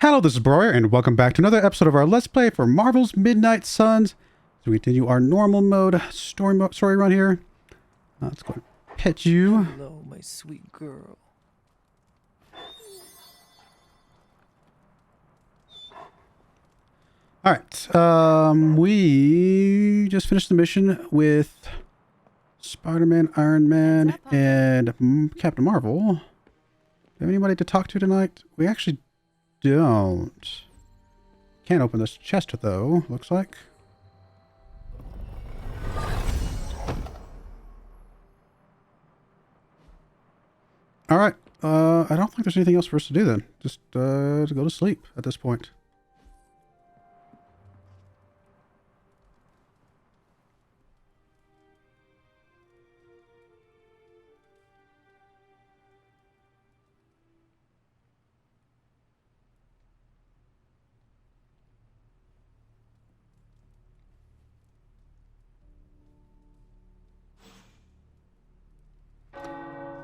Hello, this is Broyar, and welcome back to another episode of our Let's Play for Marvel's Midnight Suns. So we continue our normal mode story run here. Let's go pet you. Hello, my sweet girl. All right. We just finished the mission with Spider-Man, Iron Man, and Captain Marvel. Do you have anybody to talk to tonight? We actually don't. Can't open this chest though, looks like. Alright. I don't think there's anything else for us to do then. Just to go to sleep at this point.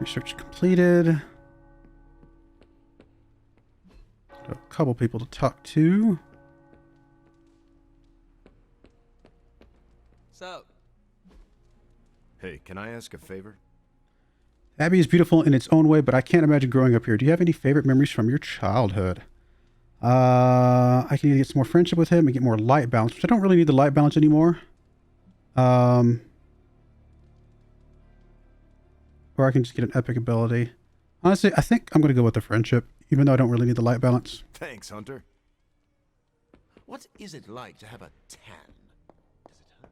Research completed. Got a couple people to talk to. So, hey, can I ask a favor? Abby is beautiful in its own way, but I can't imagine growing up here. Do you have any favorite memories from your childhood? I can either get some more friendship with him and get more light balance, which I don't really need the light balance anymore. Or I can just get an epic ability. Honestly, I think I'm going to go with the friendship, even though I don't really need the light balance. Thanks, Hunter. What is it like to have a tan? Does it hurt?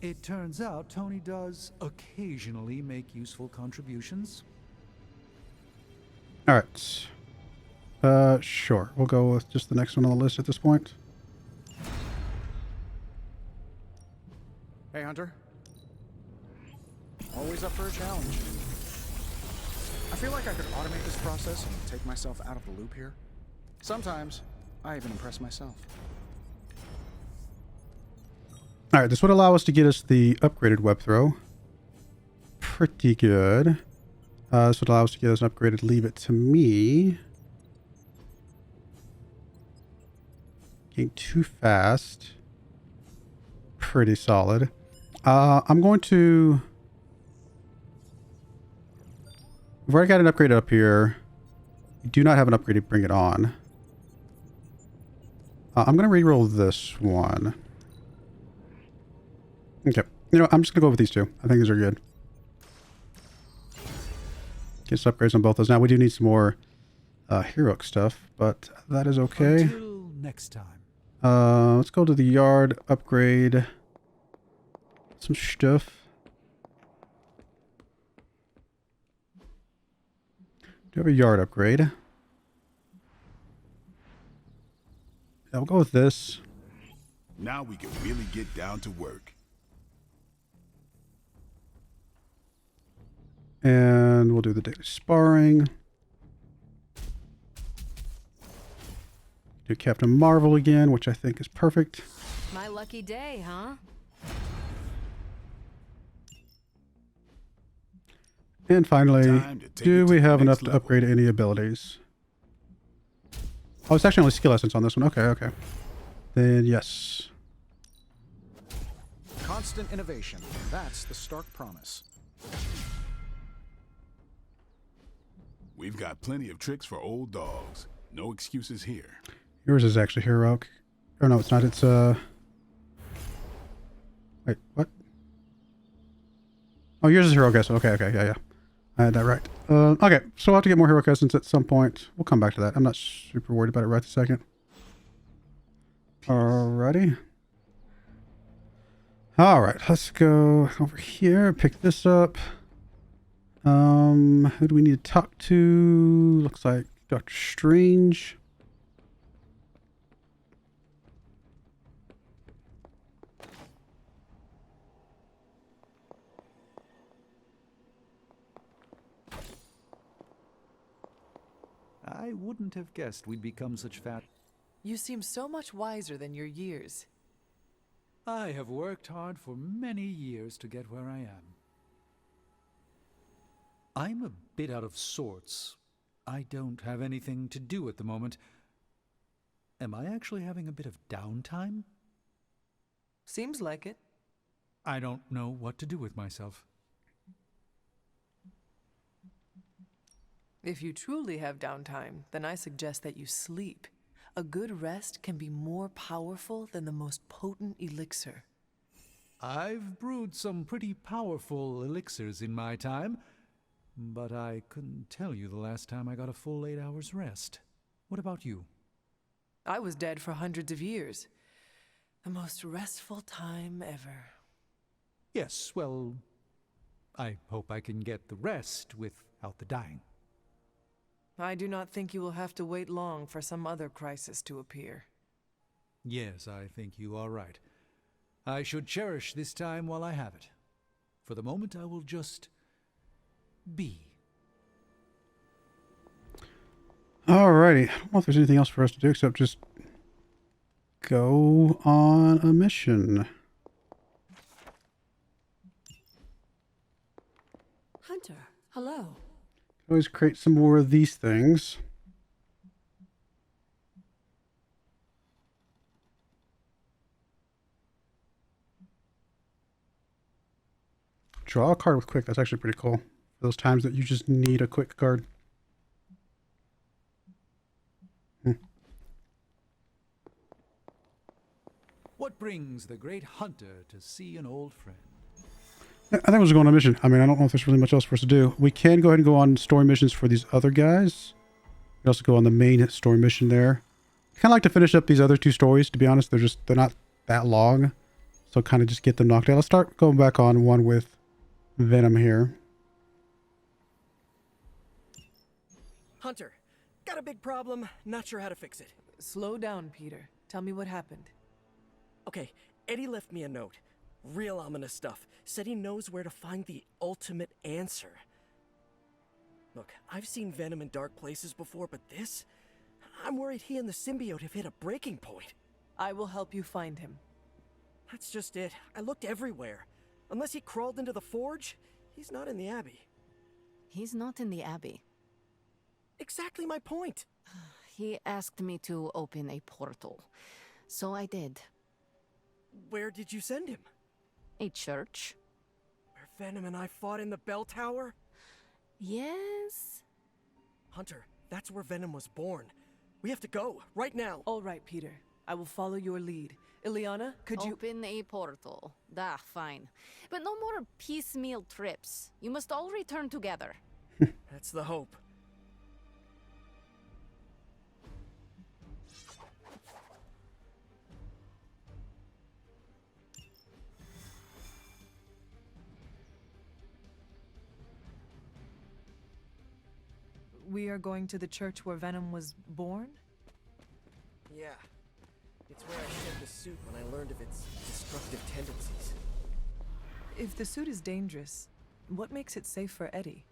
It turns out Tony does occasionally make useful contributions. All right. Sure. We'll go with just the next one on the list at this point. Hey, Hunter. Always up for a challenge. I feel like I could automate this process and take myself out of the loop here. Sometimes, I even impress myself. Alright, this would allow us to get us the upgraded web throw. Pretty good. This would allow us to get us an upgraded leave it to me. Getting too fast. Pretty solid. I'm going to... We've already got an upgrade up here. We do not have an upgrade to bring it on. I'm going to reroll this one. Okay. You know, I'm just going to go with these two. I think these are good. Get some upgrades on both those. Now, we do need some more heroic stuff, but that is okay. Until next time. Let's go to the yard, upgrade some stuff. Do you have a yard upgrade? Yeah, we'll go with this. Now we can really get down to work. And we'll do the daily sparring. Do Captain Marvel again, which I think is perfect. My lucky day, huh? And finally, do we have enough to upgrade any abilities? Oh, it's actually only skill essence on this one. Okay. Then yes. Constant innovation. That's the stark promise. We've got plenty of tricks for old dogs. No excuses here. Yours is actually heroic. Oh no, it's not. It's Wait, what? Oh, yours is heroic essence. Okay, yeah. I had that right. Okay, so I'll have to get more heroic essence at some point. We'll come back to that. I'm not super worried about it right this second. Alrighty. Alright, let's go over here, pick this up. Who do we need to talk to? Looks like Dr. Strange. I wouldn't have guessed we'd become such fat. You seem so much wiser than your years. I have worked hard for many years to get where I am. I'm a bit out of sorts. I don't have anything to do at the moment. Am I actually having a bit of downtime? Seems like it. I don't know what to do with myself. If you truly have downtime, then I suggest that you sleep. A good rest can be more powerful than the most potent elixir. I've brewed some pretty powerful elixirs in my time, but I couldn't tell you the last time I got a full 8 hours rest. What about you? I was dead for hundreds of years. The most restful time ever. Yes, well, I hope I can get the rest without the dying. I do not think you will have to wait long for some other crisis to appear. Yes, I think you are right. I should cherish this time while I have it. For the moment, I will just be. Alrighty. I don't know if there's anything else for us to do except just go on a mission. Hunter, hello. Always create some more of these things. Draw a card with quick. That's actually pretty cool. For those times that you just need a quick card. What brings the great hunter to see an old friend? I think we'll just go on a mission. I mean, I don't know if there's really much else for us to do. We can go ahead and go on story missions for these other guys. We also go on the main story mission there. I kind of like to finish up these other two stories, to be honest. They're not that long. So kind of just get them knocked out. Let's start going back on one with Venom here. Hunter, got a big problem, not sure how to fix it. Slow down, Peter. Tell me what happened. Okay, Eddie left me a note. Real ominous stuff. Said he knows where to find the ultimate answer. Look, I've seen Venom in dark places before, but this? I'm worried he and the symbiote have hit a breaking point. I will help you find him. That's just it. I looked everywhere. Unless he crawled into the forge, he's not in the Abbey. He's not in the Abbey. Exactly my point. He asked me to open a portal, so I did. Where did you send him? A church? Where Venom and I fought in the bell tower? Yes? Hunter, that's where Venom was born. We have to go, right now. All right, Peter. I will follow your lead. Ileana, could you... Open a portal. Fine. But no more piecemeal trips. You must all return together. That's the hope. We are going to the church where Venom was born? Yeah. It's where I shed the suit when I learned of its destructive tendencies. If the suit is dangerous, what makes it safe for Eddie?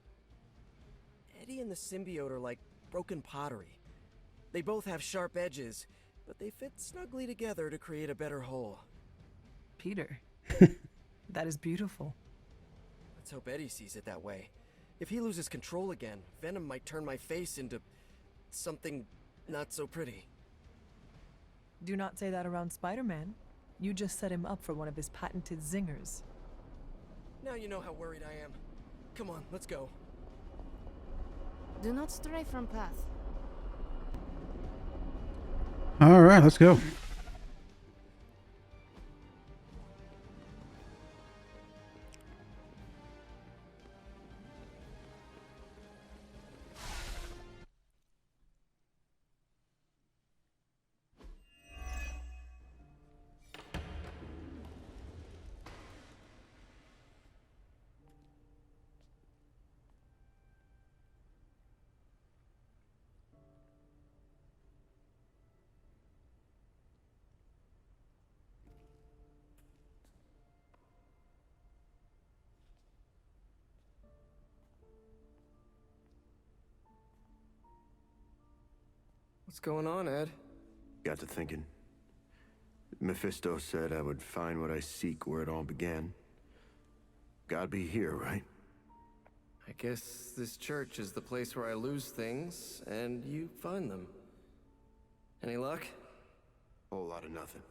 Eddie and the symbiote are like broken pottery. They both have sharp edges, but they fit snugly together to create a better whole. Peter, that is beautiful. Let's hope Eddie sees it that way. If he loses control again, Venom might turn my face into something not so pretty. Do not say that around Spider-Man. You just set him up for one of his patented zingers. Now you know how worried I am. Come on, let's go. Do not stray from path. All right, let's go. What's going on, Ed? Got to thinking. Mephisto said I would find what I seek where it all began. Gotta be here, right? I guess this church is the place where I lose things, and you find them. Any luck? Whole lot of nothing.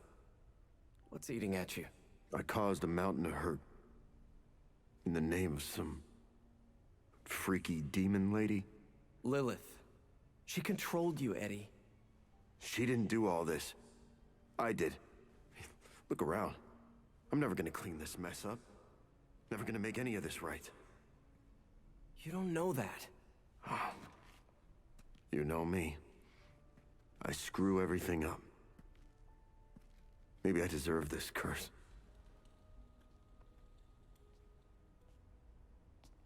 What's eating at you? I caused a mountain of hurt. In the name of some freaky demon lady. Lilith. She controlled you, Eddie. She didn't do all this. I did. Look around. I'm never gonna clean this mess up. Never gonna make any of this right. You don't know that. You know me. I screw everything up. Maybe I deserve this curse.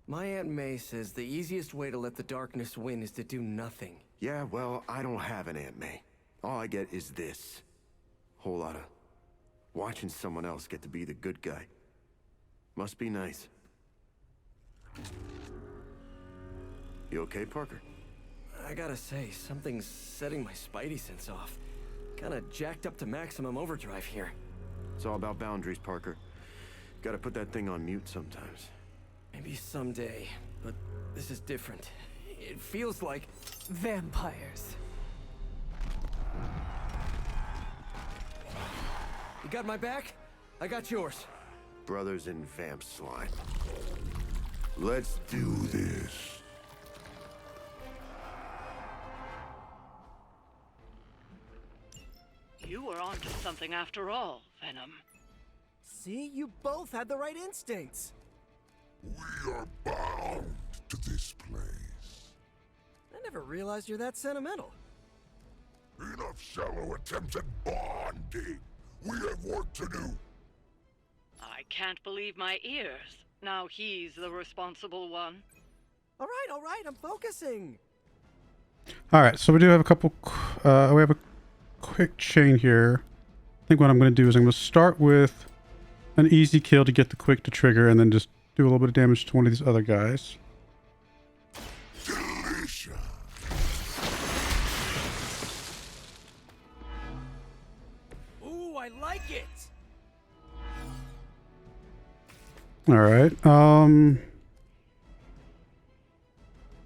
My Aunt May says the easiest way to let the darkness win is to do nothing. Yeah, well, I don't have an Aunt May. All I get is this. Whole lot of watching someone else get to be the good guy. Must be nice. You okay, Parker? I gotta say, something's setting my spidey sense off. Kinda jacked up to maximum overdrive here. It's all about boundaries, Parker. Gotta put that thing on mute sometimes. Maybe someday, but this is different. It feels like... Vampires. You got my back? I got yours. Brothers in vamp slime. Let's do this. You were onto something after all, Venom. See? You both had the right instincts. We are bound to this place. I never realized you're that sentimental. Enough shallow attempts at bonding. We have work to do. I can't believe my ears. Now he's the responsible one. All right, I'm focusing. All right, so we do have a couple. We have a quick chain here. I think what I'm going to do is I'm going to start with an easy kill to get the quick to trigger, and then just do a little bit of damage to one of these other guys. Delicious. Ooh, I like it. All right.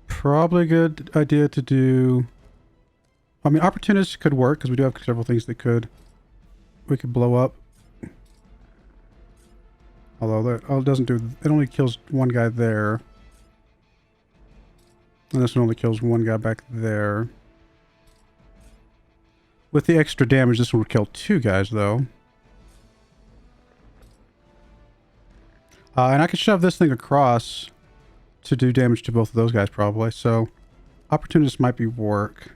Probably a good idea to do. I mean, opportunist could work because we do have several things that we could blow up. Although that doesn't do. It only kills one guy there. And this one only kills one guy back there. With the extra damage, this one would kill two guys though. And I could shove this thing across to do damage to both of those guys probably. So, opportunist might be work.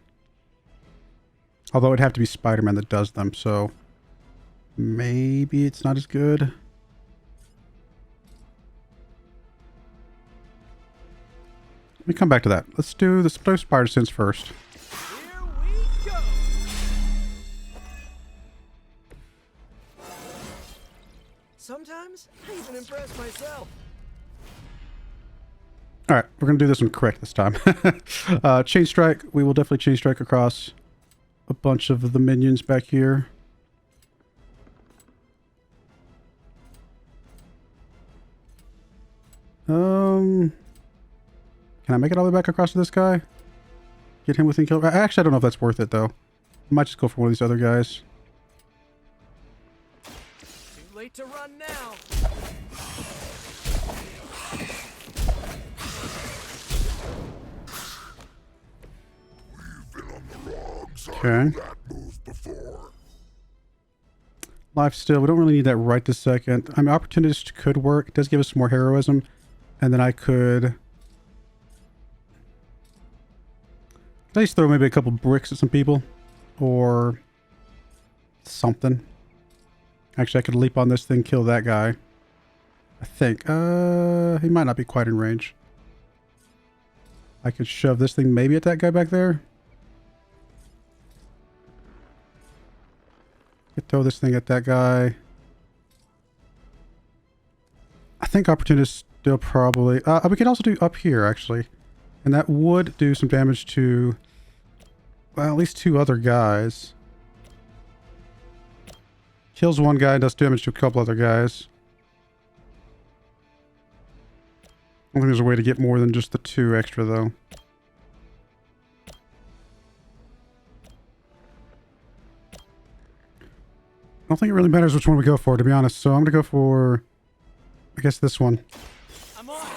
Although it'd have to be Spider-Man that does them, so maybe it's not as good. Let me come back to that. Let's do the Spider Sense first. Here we go. Sometimes I even impress myself. Alright, we're going to do this one quick this time. Chain Strike. We will definitely Chain Strike across a bunch of the minions back here. Can I make it all the way back across to this guy? Get him within kill. Actually, I don't know if that's worth it though. I might just go for one of these other guys. Too late to run now. We've been on the wrong side Okay. of that move before. Life steal. We don't really need that right this second. I mean, opportunist could work. It does give us some more heroism. And then I could at least throw maybe a couple bricks at some people. Or something. Actually, I could leap on this thing, kill that guy. I think. He might not be quite in range. I could shove this thing maybe at that guy back there. Could throw this thing at that guy. I think opportunist still probably. We can also do up here actually, and that would do some damage to, well, at least two other guys. Kills one guy, does damage to a couple other guys. I don't think there's a way to get more than just the 2 extra, though. I don't think it really matters which one we go for, to be honest. So I'm going to go for, I guess, this one. I'm on.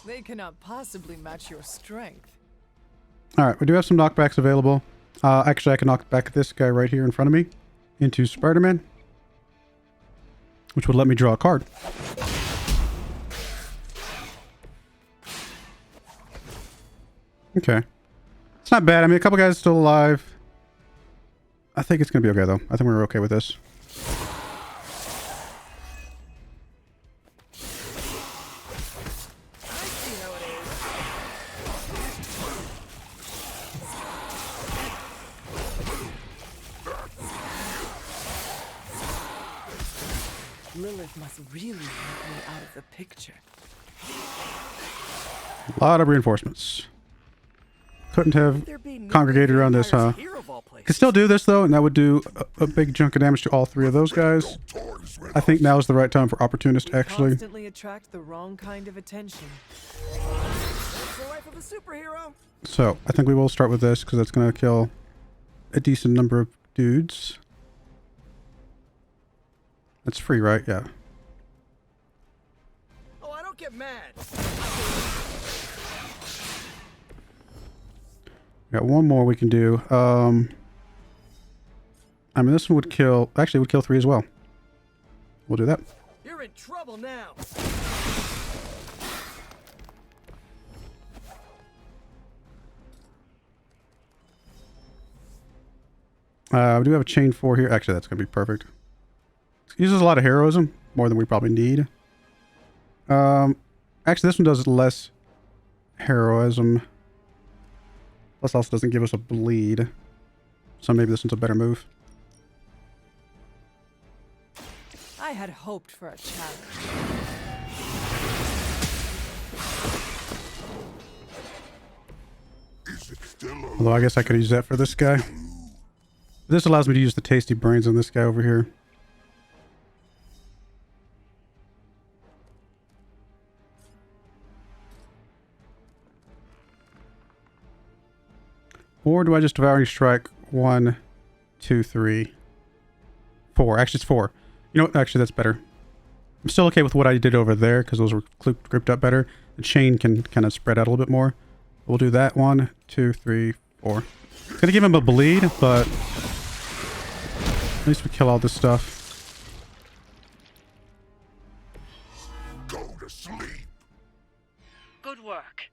They cannot possibly match your strength. Alright, we do have some knockbacks available. Actually, I can knock back this guy right here in front of me into Spider-Man, which would let me draw a card. Okay. It's not bad. I mean, a couple guys still alive. I think it's going to be okay, though. I think we're okay with this. Lilith must really want me out of the picture. A lot of reinforcements. Couldn't have congregated around this, huh? Could still do this, though, and that would do a big chunk of damage to all 3 of those guys. I think now is the right time for Opportunist, actually. Constantly attract the wrong kind of attention. That's the life of a superhero. So, I think we will start with this, because that's going to kill a decent number of dudes. That's free, right? Yeah. Oh, I don't get mad. Got one more we can do. I mean, this one would kill... Actually, it would kill 3 as well. We'll do that. You're in trouble now. We do have a chain 4 here. Actually, that's going to be perfect. It uses a lot of heroism. More than we probably need. Actually, this one does less heroism. Plus, also doesn't give us a bleed. So maybe this one's a better move. I had hoped for a challenge. Although I guess I could use that for this guy. This allows me to use the tasty brains on this guy over here. Or do I just Devouring Strike 1, 2, 3, 4? Actually, it's 4. You know what? Actually, that's better. I'm still okay with what I did over there because those were grouped up better. The chain can kind of spread out a little bit more. We'll do that. 1, 2, 3, 4. It's going to give him a bleed, but at least we kill all this stuff. Go to sleep. Good work.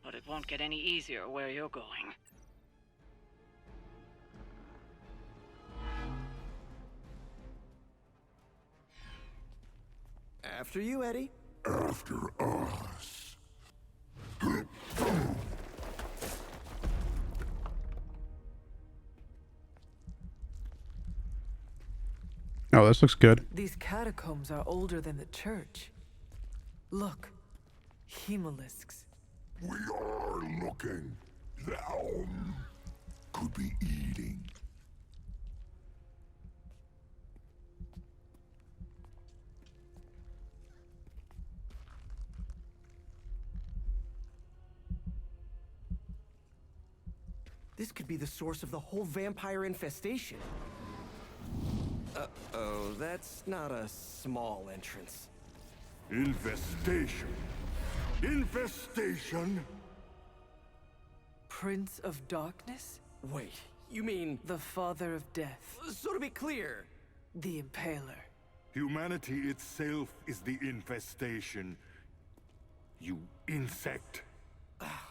But it won't get any easier where you're going. After you, Eddie. After us. Oh, this looks good. These catacombs are older than the church. Look, hemolisks. We are looking. Down. Could be eating. This could be the source of the whole vampire infestation. Uh-oh, that's not a small entrance. Infestation. Infestation. Prince of Darkness? Wait, you mean... The Father of Death. So to be clear... The Impaler. Humanity itself is the infestation. You insect.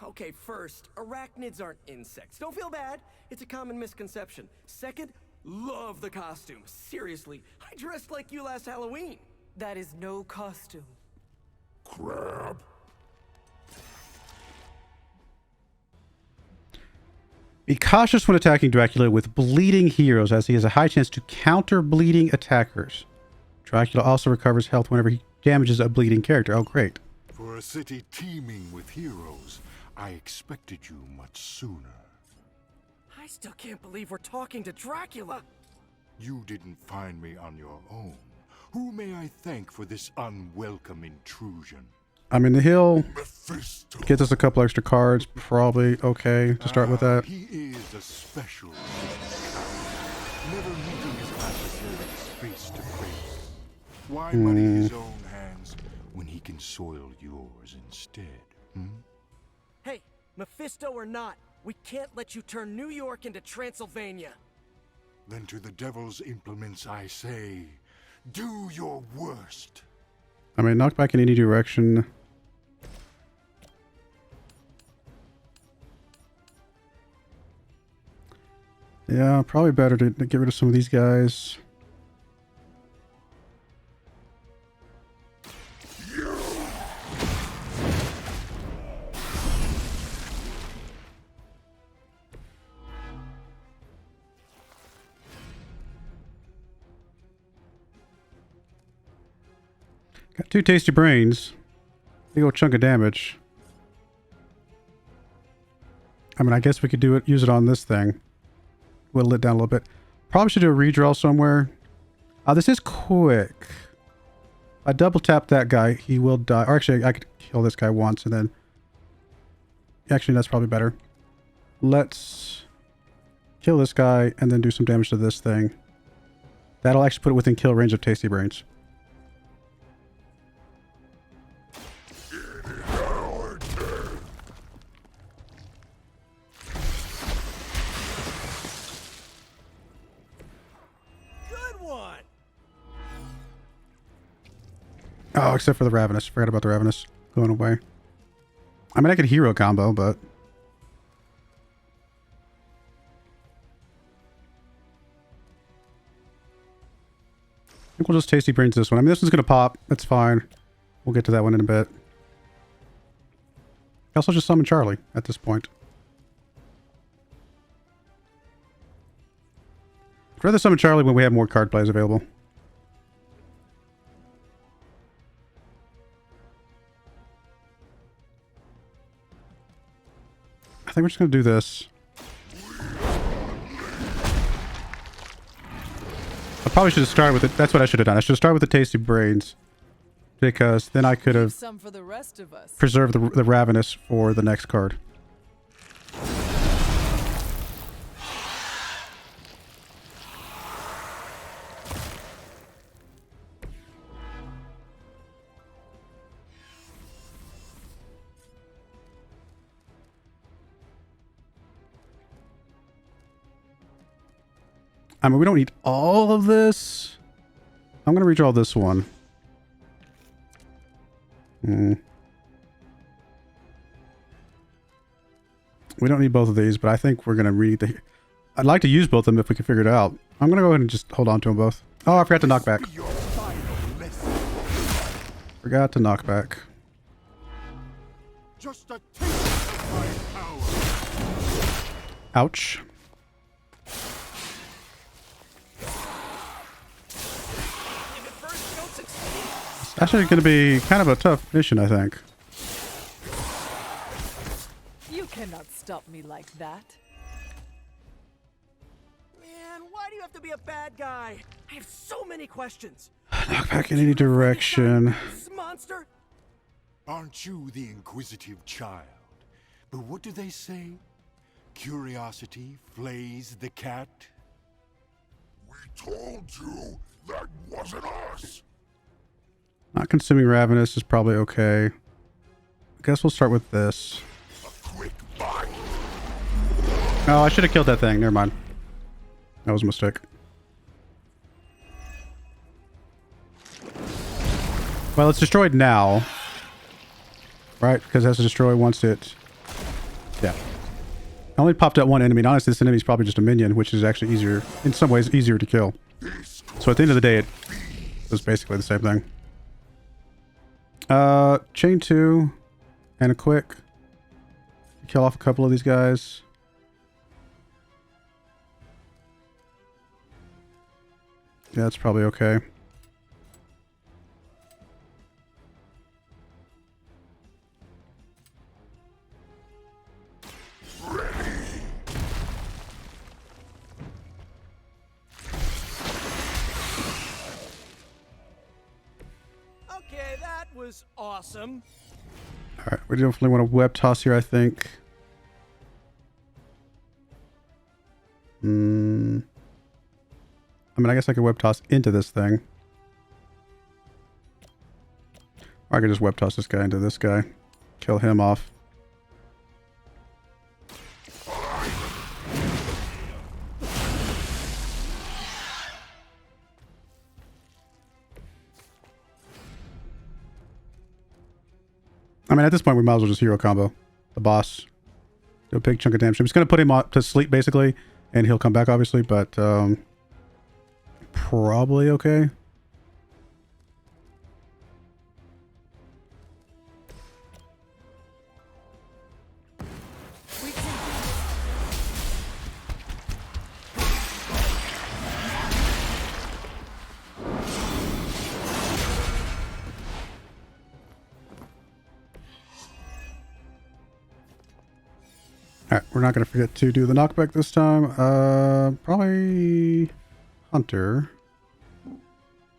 Okay, first, arachnids aren't insects. Don't feel bad. It's a common misconception. Second, love the costume. Seriously, I dressed like you last Halloween. That is no costume. Crab. Be cautious when attacking Dracula with bleeding heroes, as he has a high chance to counter bleeding attackers. Dracula also recovers health whenever he damages a bleeding character. Oh, great. For a city teeming with heroes, I expected you much sooner. I still can't believe we're talking to Dracula. You didn't find me on your own. Who may I thank for this unwelcome intrusion? I mean, the hill gets us a couple extra cards. Probably okay to start with that. He is a special kind. Never meeting his adversaries face to face. Why muddy his own hands when he can soil yours instead? Hey, Mephisto or not, we can't let you turn New York into Transylvania. Then to the devil's implements I say, do your worst. I mean, knock back in any direction. Yeah, probably better to get rid of some of these guys. Got 2 tasty brains. Big old chunk of damage. I mean, I guess we could use it on this thing. Whittle it down a little bit. Probably should do a redraw somewhere. This is quick. If I double tap that guy, he will die. Or actually, I could kill this guy once and then... Actually, that's probably better. Let's kill this guy and then do some damage to this thing. That'll actually put it within kill range of Tasty Brains. Oh, except for the Ravenous. Forgot about the Ravenous going away. I mean, I could hero combo, but... I think we'll just Tasty Brains this one. I mean, this one's going to pop. That's fine. We'll get to that one in a bit. I also just summon Charlie at this point. I'd rather summon Charlie when we have more card plays available. I think we're just going to do this. I probably should have started with it. That's what I should have done. I should have started with the Tasty Brains. Because then I could have some for the rest of us. Preserved the Ravenous for the next card. I mean, we don't need all of this. I'm going to redraw this one. We don't need both of these, but I think we're going to read the... I'd like to use both of them if we can figure it out. I'm going to go ahead and just hold on to them both. Oh, I forgot to knock back. Forgot to knock back. Just a taste of my power. Ouch. It's actually going to be kind of a tough mission, I think. You cannot stop me like that. Man, why do you have to be a bad guy? I have so many questions. Knock back in any direction. This monster? Aren't you the inquisitive child? But what do they say? Curiosity flays the cat? We told you that wasn't us. Not consuming Ravenous is probably okay. I guess we'll start with this. A quick bite. Oh, I should have killed that thing. Never mind. That was a mistake. Well, it's destroyed now. Right? Because it has to destroy once it... Yeah. I only popped out one enemy. And honestly, this enemy is probably just a minion, which is actually easier, in some ways, easier to kill. So at the end of the day, it was basically the same thing. Chain 2 and a quick. Kill off a couple of these guys. Yeah, that's probably okay. was awesome. Alright, we definitely want to web toss here, I think. I mean, I guess I could web toss into this thing. Or I could just web toss this guy into this guy. Kill him off. I mean, at this point, we might as well just hero combo the boss. Do a big chunk of damage. I'm just going to put him to sleep, basically, and he'll come back, obviously, but probably okay. Alright, we're not going to forget to do the knockback this time. Probably Hunter. Can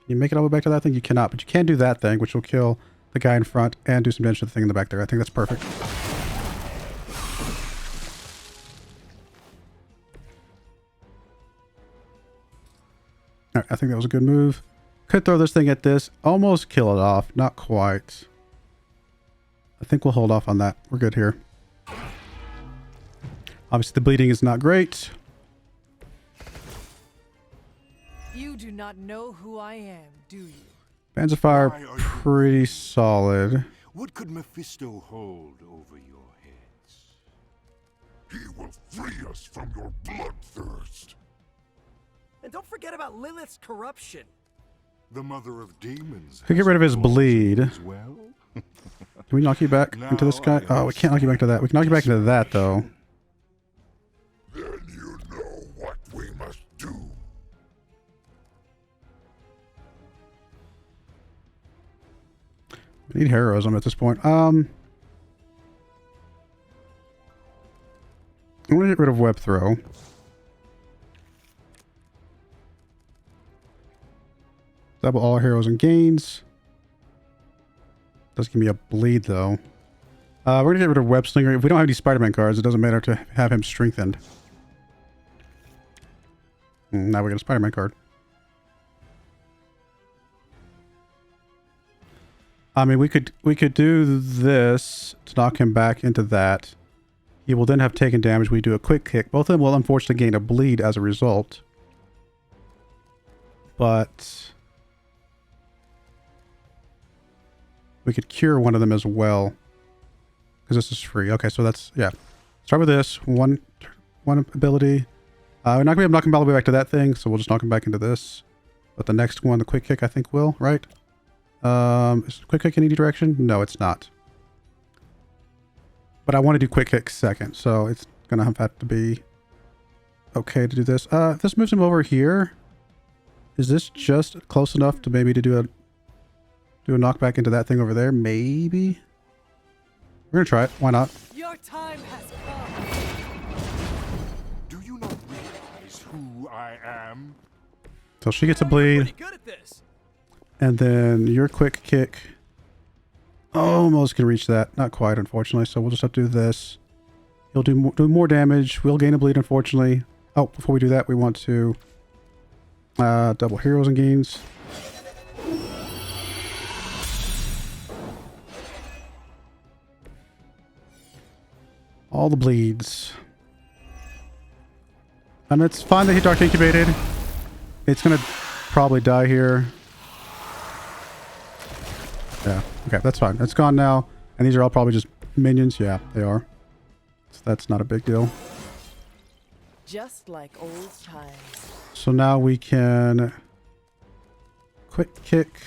you make it all the way back to that thing? You cannot, but you can do that thing, which will kill the guy in front and do some damage to the thing in the back there. I think that's perfect. Alright, I think that was a good move. Could throw this thing at this. Almost kill it off. Not quite. I think we'll hold off on that. We're good here. Obviously, the bleeding is not great. You do not know who I am, do you? Bands of Fire, pretty solid. What could Mephisto hold over your heads? He will free us from your bloodthirst. And don't forget about Lilith's corruption. The mother of demons. Could get rid of his bleed. As well? Can we knock you back into this guy? Oh, we can't knock you back to that. We can knock you back into that, though. Then you know what we must do. We need heroism at this point. I'm going to get rid of web throw. Double all heroes and gains. Does give me a bleed, though. We're going to get rid of web slinger. If we don't have any Spider-Man cards, it doesn't matter to have him strengthened. Now we got a Spider-Man card. I mean, we could do this to knock him back into that. He will then have taken damage. We do a quick kick. Both of them will unfortunately gain a bleed as a result. But we could cure one of them as well. Because this is free. Okay, so that's, yeah. Start with this. One ability. We're not going to be able to knock him all the way back to that thing, so we'll just knock him back into this. But the next one, the quick kick, I think will, right? Is quick kick in any direction? No, it's not. But I want to do quick kick second, so it's going to have to be okay to do this. If this moves him over here, is this just close enough to maybe to do a knockback into that thing over there? Maybe? We're going to try it. Why not? Your time has come. Do you not realize who I am? So she gets a bleed. Pretty good at this. And then your quick kick almost can reach that. Not quite, unfortunately. So we'll just have to do this. He'll do more damage. We'll gain a bleed, unfortunately. Oh, before we do that, we want to double heroes and gains. All the bleeds. And it's fine that he dark incubated. It's going to probably die here. Yeah, okay, that's fine. It's gone now. And these are all probably just minions. Yeah, they are. So that's not a big deal. Just like old times. So now we can quick kick.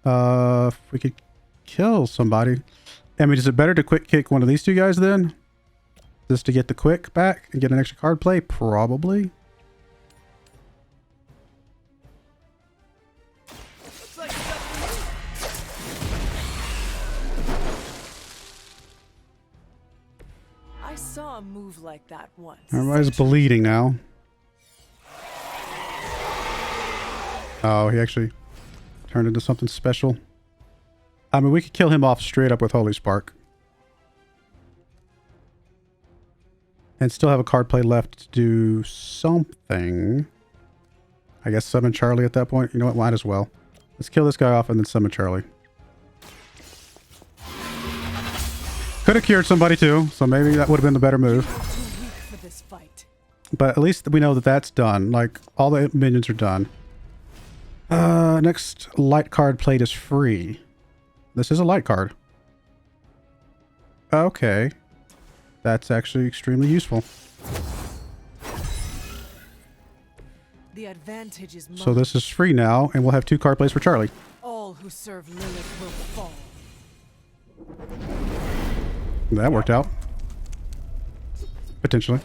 If we could kill somebody. I mean, is it better to quick kick one of these two guys then? Just to get the quick back and get an extra card play? Probably. I saw a move like that once. Everybody's bleeding now. Oh, he actually turned into something special. I mean, we could kill him off straight up with Holy Spark. And still have a card play left to do something. I guess summon Charlie at that point. You know what? Might as well. Let's kill this guy off and then summon Charlie. Could have cured somebody too, so maybe that would have been the better move. But at least we know that that's done. Like, all the minions are done. Next light card played is free. This is a light card. Okay. That's actually extremely useful. The advantage is mine. So this is free now, and we'll have 2 card plays for Charlie. All who serve Lilith will fall. That worked out. Potentially.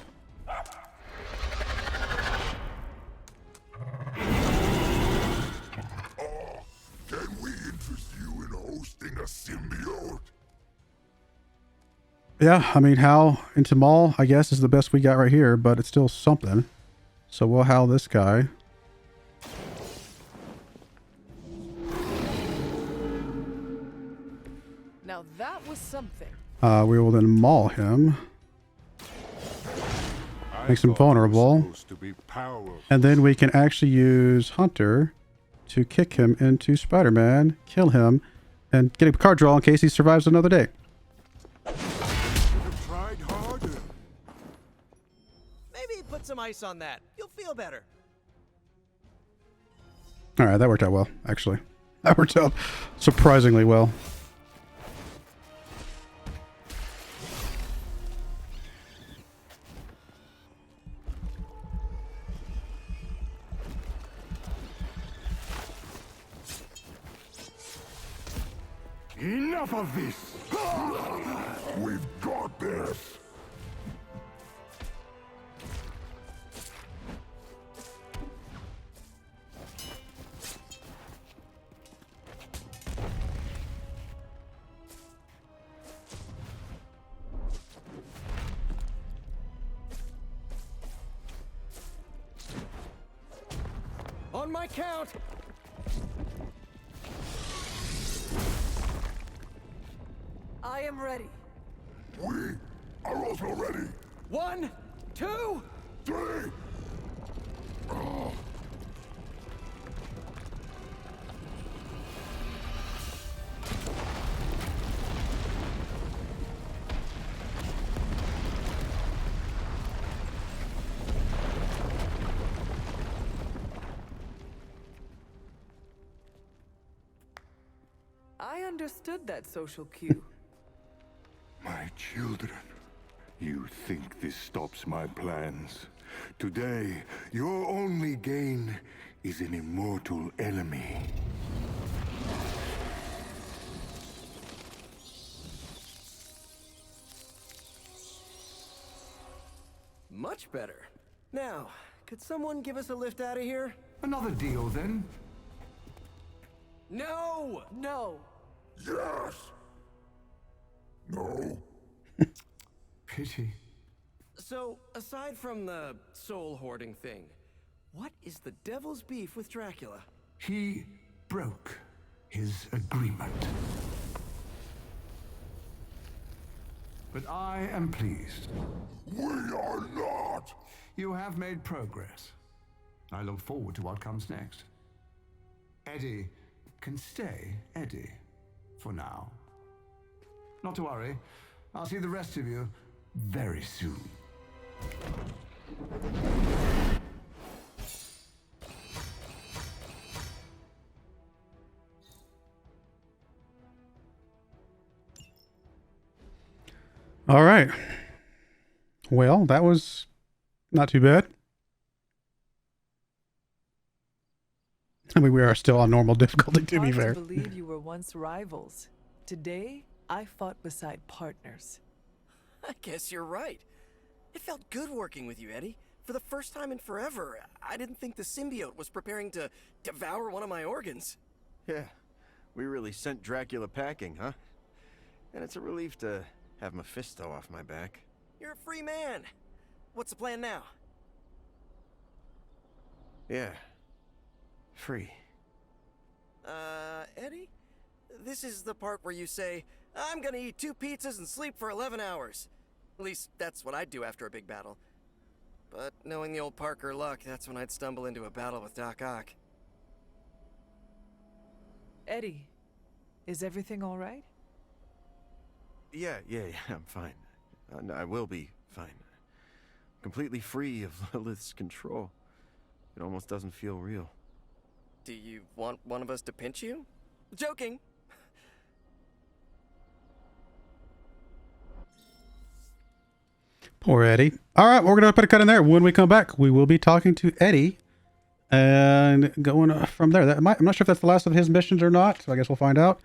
Can we interest you in hosting a symbiote? Yeah, I mean, Hal into Maul, I guess, is the best we got right here, but it's still something. So we'll Hal this guy. Now that was something. We will then Maul him. Makes him vulnerable. And then we can actually use Hunter to kick him into Spider-Man, kill him, and get a card draw in case he survives another day. Tried harder. Maybe put some ice on that. You'll feel better. Alright, that worked out well, actually. That worked out surprisingly well. Enough of this! We've got this! On my count! I am ready. We are also ready! 1, 2... 3! Oh. I understood that social cue. My children, you think this stops my plans? Today, your only gain is an immortal enemy. Much better. Now, could someone give us a lift out of here? Another deal, then? No! No. Yes! No. Pity. So, aside from the soul hoarding thing, what is the devil's beef with Dracula? He broke his agreement. But I am pleased. We are not! You have made progress. I look forward to what comes next. Eddie can stay Eddie for now. Not to worry. I'll see the rest of you very soon. All right. Well, that was not too bad. I mean, we are still on normal difficulty, to be fair. I believe you were once rivals. Today, I fought beside partners. I guess you're right. It felt good working with you, Eddie. For the first time in forever, I didn't think the symbiote was preparing to devour one of my organs. Yeah, we really sent Dracula packing, huh? And it's a relief to have Mephisto off my back. You're a free man. What's the plan now? Yeah. Free. Eddie? This is the part where you say, I'm gonna eat 2 pizzas and sleep for 11 hours. At least, that's what I'd do after a big battle. But knowing the old Parker luck, that's when I'd stumble into a battle with Doc Ock. Eddie, is everything all right? Yeah, I'm fine. I will be fine. Completely free of Lilith's control. It almost doesn't feel real. Do you want one of us to pinch you? Joking! Poor Eddie. All right, we're going to put a cut in there. When we come back, we will be talking to Eddie and going from there. I'm not sure if that's the last of his missions or not, so I guess we'll find out.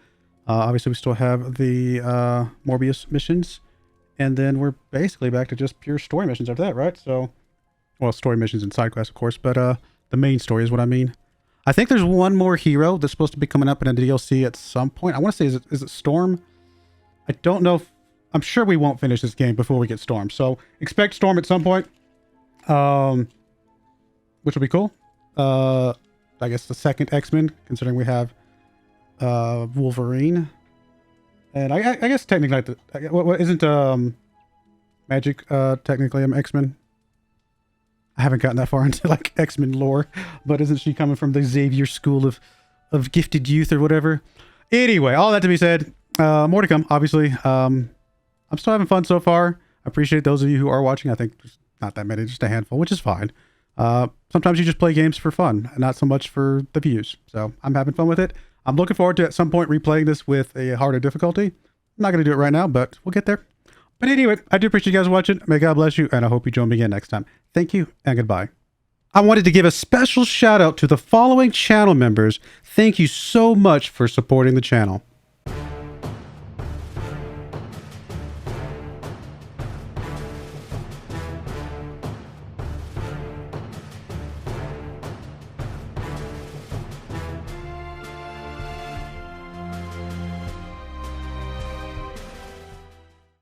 Obviously, we still have the Morbius missions, and then we're basically back to just pure story missions after that, right? So, well, story missions and side quests, of course, but the main story is what I mean. I think there's one more hero that's supposed to be coming up in a DLC at some point. I want to say, is it Storm? I don't know. I'm sure we won't finish this game before we get Storm. So expect Storm at some point, which will be cool. I guess the second X-Men, considering we have Wolverine. And I guess technically, what isn't Magic technically an X-Men? I haven't gotten that far into like X-Men lore, but isn't she coming from the Xavier school of gifted youth or whatever? Anyway, all that to be said, more to come, obviously. I'm still having fun so far. I appreciate those of you who are watching. I think there's not that many, just a handful, which is fine. Sometimes you just play games for fun and not so much for the views. So I'm having fun with it. I'm looking forward to at some point replaying this with a harder difficulty. I'm not going to do it right now, but we'll get there. But anyway, I do appreciate you guys watching. May God bless you, and I hope you join me again next time. Thank you, and goodbye. I wanted to give a special shout out to the following channel members. Thank you so much for supporting the channel.